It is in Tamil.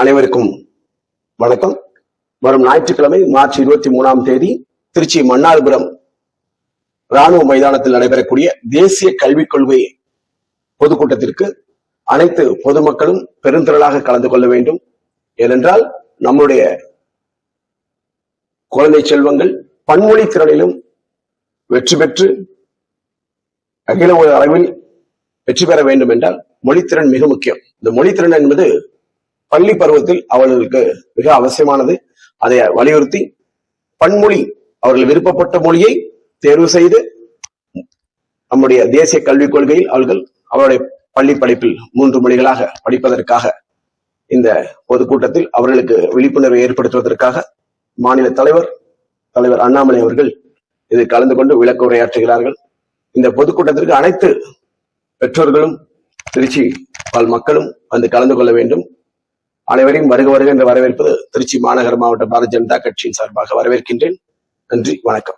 அனைவருக்கும் வணக்கம். வரும் ஞாயிற்றுக்கிழமை மார்ச் 23ஆம் தேதி திருச்சி மன்னார்புரம் ராணுவ மைதானத்தில் நடைபெறக்கூடிய தேசிய கல்விக் கொள்கை பொதுக்கூட்டத்திற்கு அனைத்து பொதுமக்களும் பெருந்திரளாக கலந்து கொள்ள வேண்டும். ஏனென்றால் நம்முடைய குழந்தை செல்வங்கள் பன்மொழி திறனிலும் வெற்றி பெற்று அகில உலக அளவில் வெற்றி பெற வேண்டும் என்றால் மொழித்திறன் மிக முக்கியம். இந்த மொழித்திறன் என்பது பள்ளி பருவத்தில் அவர்களுக்கு மிக அவசியமானது. அதை வலியுறுத்தி பன்மொழி அவர்கள் விருப்பப்பட்ட மொழியை தேர்வு செய்து நம்முடைய தேசிய கல்விக் கொள்கையில் அவருடைய பள்ளி படிப்பில் 3 மொழிகளாக படிப்பதற்காக இந்த பொதுக்கூட்டத்தில் அவர்களுக்கு விழிப்புணர்வை ஏற்படுத்துவதற்காக மாநில தலைவர் அண்ணாமலை அவர்கள் இதில் கலந்து கொண்டு விளக்க உரையாற்றுகிறார்கள். இந்த பொதுக்கூட்டத்திற்கு அனைத்து பெற்றோர்களும் திருச்சி மக்களும் வந்து கலந்து கொள்ள வேண்டும். அனைவரையும் வருக என்று வரவேற்பது திருச்சி மாநகர மாவட்ட பாரதிய ஜனதா கட்சியின் சார்பாக வரவேற்கின்றேன். நன்றி, வணக்கம்.